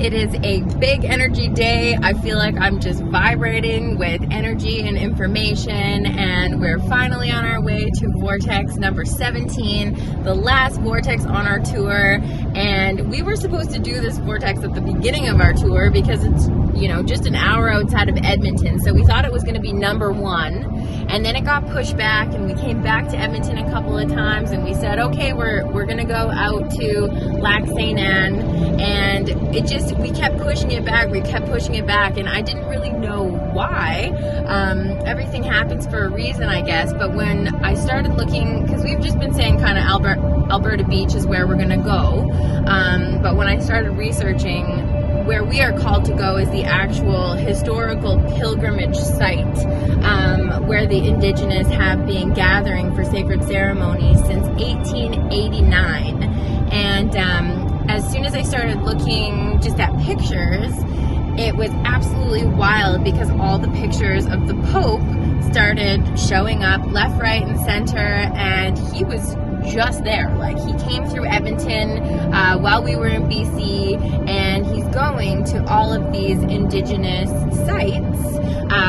It is a big energy day. I feel like I'm just vibrating with energy and information, and we're finally on our way to Vortex number 17, the last Vortex on our tour. And we were supposed to do this Vortex at the beginning of our tour because it's, you know, just an hour outside of Edmonton. So we thought it was going to be number 1. And then it got pushed back, and we came back to Edmonton a couple of times, and we said, okay, we're gonna go out to Lac St Anne, and we kept pushing it back, and I didn't really know why. Everything happens for a reason, I guess. But when I started looking, because we've just been saying kind of Alberta Beach is where we're gonna go, but when I started researching, where we are called to go is the actual historical pilgrimage site, where the Indigenous have been gathering for sacred ceremonies since 1889. And as soon as I started looking just at pictures, it was absolutely wild because all the pictures of the Pope started showing up left, right, and center, and he was just there. Like, he came through Edmonton while we were in BC, and he's going to all of these Indigenous sites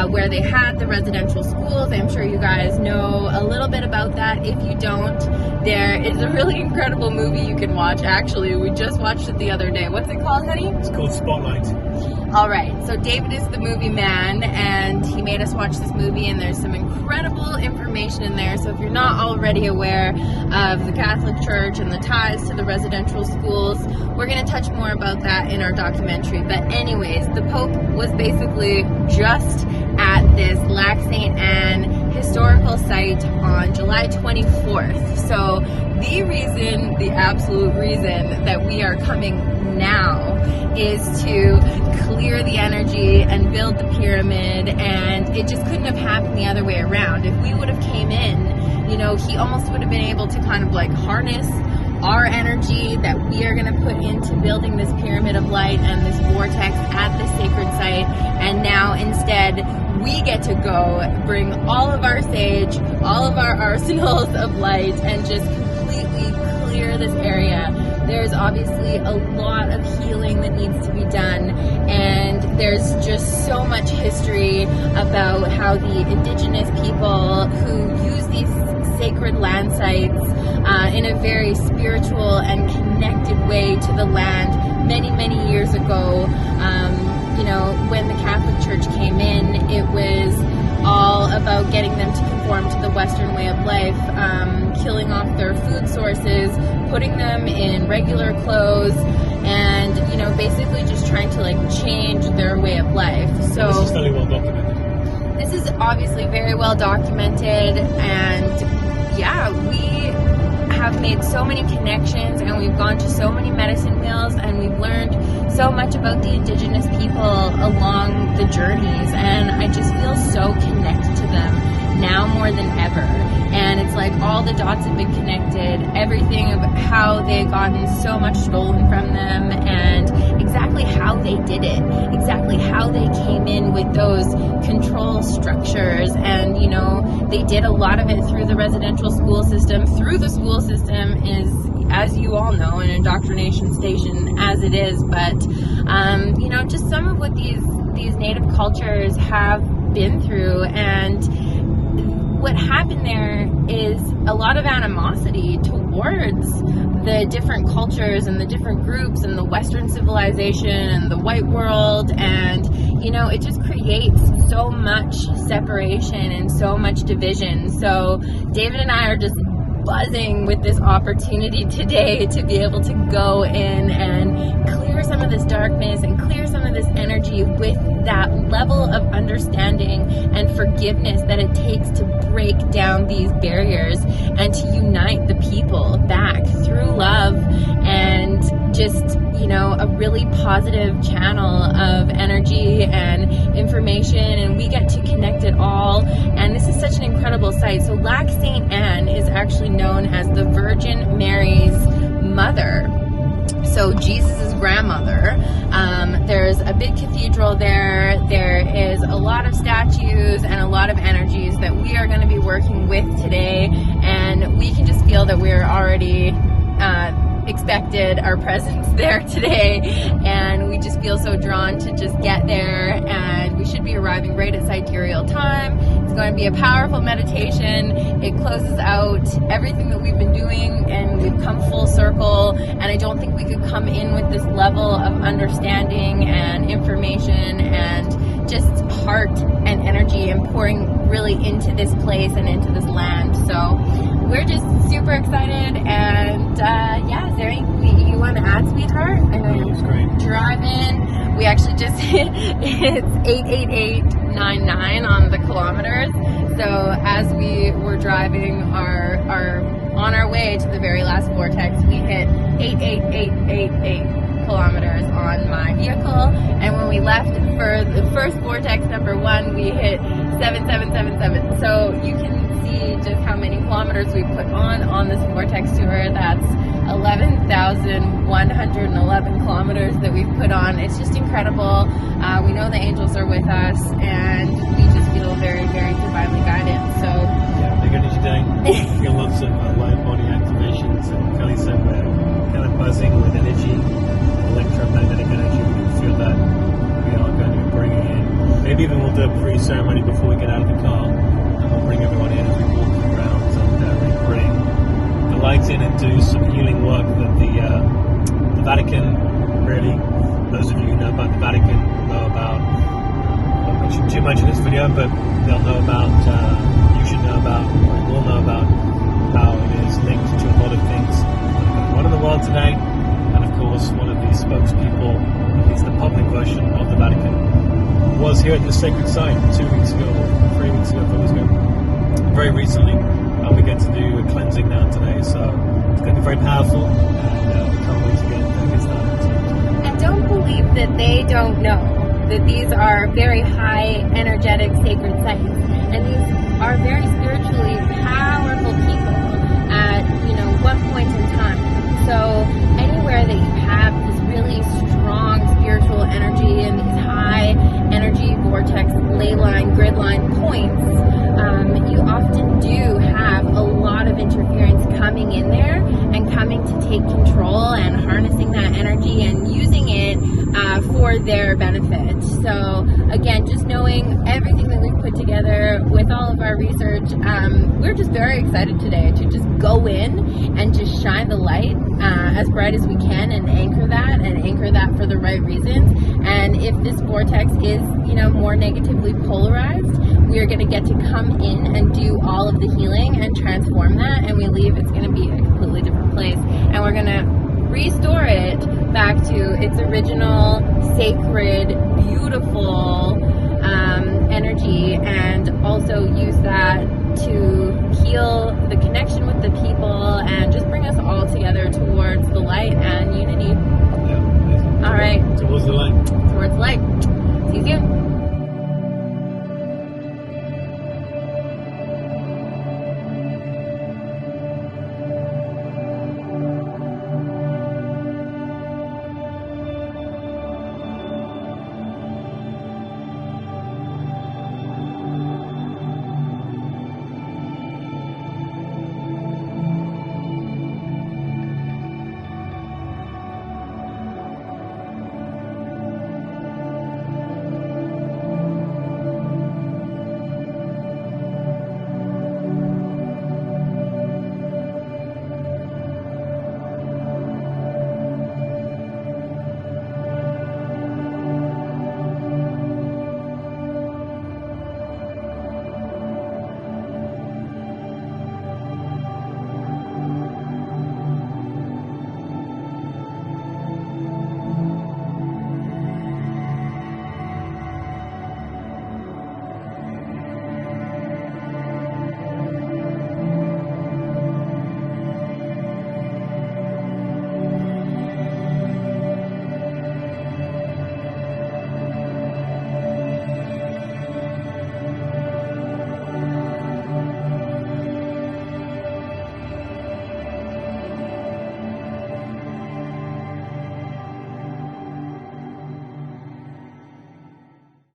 where they had the residential schools. I'm sure you guys know a little bit about that. If you don't, there is a really incredible movie you can watch. Actually, we just watched it the other day. What's it called, honey? It's called Spotlight. All right, so David is the movie man, and he made us watch this movie, and there's some incredible information in there. So if you're not already aware of the Catholic Church and the ties to the residential schools, we're going to touch more about that in our documentary. But anyways, the Pope was basically just at this Lac St Anne historical site on July 24th. So the absolute reason that we are coming now is to clear the energy and build the pyramid, and it just couldn't have happened the other way around. If we would have came in, you know, he almost would have been able to kind of like harness our energy that we are going to put into building this pyramid of light and this vortex at the sacred site, and now instead we get to go bring all of our sage, all of our arsenals of light, and just completely clear this area. There's obviously a lot of healing that needs to be done, and there's just so much history about how the Indigenous people who use these sacred land sites in a very spiritual and connected way to the land many, many years ago. You know, when the Catholic Church came in, it was all about getting them to conform to the Western way of life, killing off their food sources, putting them in regular clothes, and, you know, basically just trying to like change their way of life. So this is very well documented. This is obviously very well documented, and yeah, we have made so many connections, and we've gone to so many medicine wheels, and we've learned so much about the Indigenous people along the journeys, and I just feel so connected to them now more than ever. And it's like all the dots have been connected, everything of how they've gotten so much stolen from them, and exactly how they did it, exactly how they came in with those control structures. And, you know, they did a lot of it through the residential school system. Through the school system is, as you all know, an indoctrination station as it is. But, you know, just some of what these native cultures have been through, and what happened there is a lot of animosity towards the different cultures and the different groups and the Western civilization and the white world, and, you know, it just creates so much separation and so much division. So David and I are just buzzing with this opportunity today to be able to go in and clear some of this darkness and clear some of this energy with that level of understanding and forgiveness that it takes to break down these barriers and to unite the people back through love and just, you know, a really positive channel of energy and information, and we get to connect it all. And this is such an incredible site. So Lac St Anne is actually known as the Virgin Mary's mother, so Jesus' grandmother. There's a big cathedral there. There is a lot of statues and a lot of energies that we are going to be working with today, and we can just feel that we're already expected our presence there today, and we just feel so drawn to just get there. And we should be arriving right at sidereal time. It's going to be a powerful meditation. It closes out everything that we've been doing, and we've come full circle. And I don't think we could come in with this level of understanding and information and just heart and energy and pouring really into this place and into this land. So we're just super excited, and yeah, is there anything you want to add, sweetheart? I know you're driving. We actually just hit, it's 888.99 on the kilometers. So as we were driving on our way to the very last vortex, we hit 88888 kilometers on my vehicle, and when we left for the first vortex number 1, we hit 7777. So you can see just how many kilometers we put on this vortex tour. That's 11,111 kilometers that we've put on. It's just incredible. We know the angels are with us, and we just feel very, very divinely guided. So yeah, big energy day. We got lots of light body activations, and Kelly said we're kind of buzzing with energy, electromagnetic energy. We can feel that we are going to be bringing in. Maybe even we'll do a pre-ceremony before we get out of the car, and we'll bring everyone in as we walk the grounds and really bring the lights in and do some healing work that the Vatican, really, those of you who know about the Vatican know about. I won't mention too much in this video, but they'll know about, you should know about, or you will know about how it is linked to a lot of things that are going on in the world today. And of course, one of the spokespeople, at least the public version of the Vatican, was here at this sacred site 2 weeks ago, or 3 weeks ago, 4 weeks ago, very recently. And we get to do a cleansing now today, so it's going to be very powerful, and we can't wait to get started. And don't believe that they don't know that these are very high energetic sacred sites, and these are very spiritually powerful people at one point in time. So anywhere that you have this really strong spiritual energy and these high energy vortex ley line, grid line points, you often do have a lot of interference coming in there and coming to take control and harnessing that energy and using it for their benefit. So again, just knowing everything that we've put together with all of our research, we're just very excited today to just go in and just shine the light as bright as we can and anchor that for the right reasons. And if this vortex is more negatively polarized, we are going to get to come in and do all of the healing and transform that, and we leave, it's going to be a completely different place, and we're going to restore it back to its original sacred, beautiful energy, and also use that to heal the connection with the people and just bring us all together towards the light and unity. Yeah. All right. Towards the light. Towards the light. See you soon.